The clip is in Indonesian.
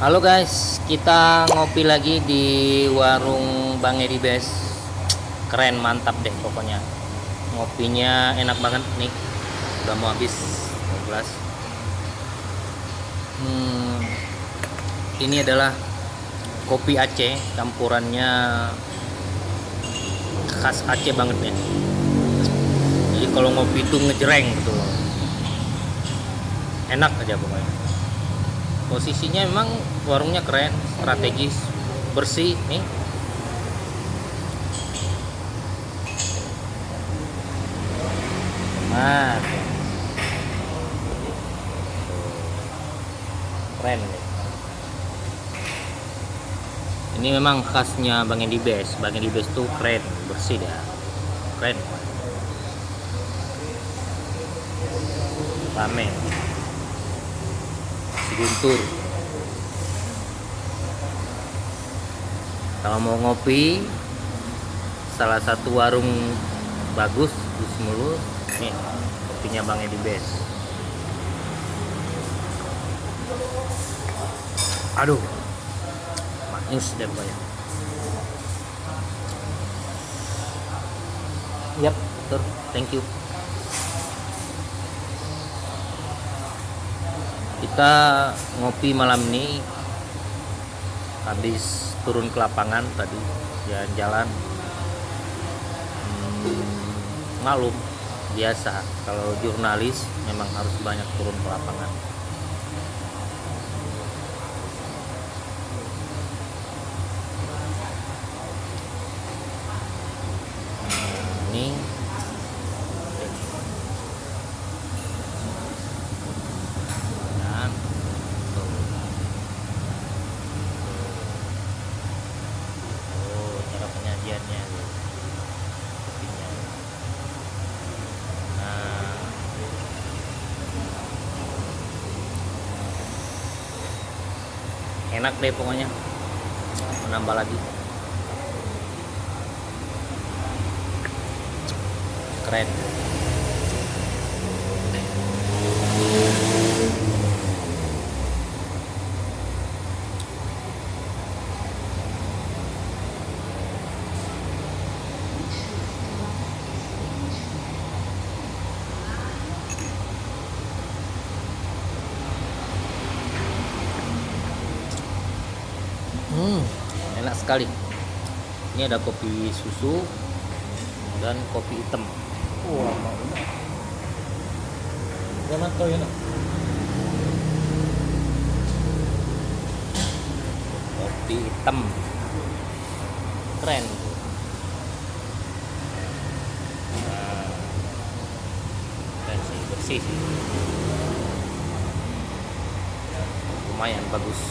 Halo guys, kita ngopi lagi di warung Bang Edi Bes. Keren, mantap deh pokoknya. Ngopinya enak banget nih. Udah mau habis 12. Hmm, ini adalah kopi Aceh, campurannya khas Aceh banget ya. Jadi kalau ngopi itu ngejreng gitu loh. Enak aja pokoknya. Posisinya memang warungnya keren, strategis, bersih nih. Nah, keren nih. Ini memang khasnya Bang Edi Bes. Bang Edi Bes tuh keren, bersih dah. Keren. Rame. Si Guntur. Kalau mau ngopi, salah satu warung bagus di Semulu, nih kopinya Bang Edi Bes. Aduh, maknyus deh pokoknya. Yap, betul. Thank you. Kita ngopi malam ini habis turun ke lapangan tadi, jalan-jalan. Malum, biasa kalau jurnalis memang harus banyak turun ke lapangan. Ini dan tuh. Oh, cara penyajiannya kopinya. Nah, enak deh pokoknya. Menambah lagi. Keren. Hmm, enak sekali. Ini ada kopi susu dan kopi hitam. Wah, mau na. Gimana to yun? Kopi hitam. Keren. Nah, keren sih, bersih sih. Lumayan bagus.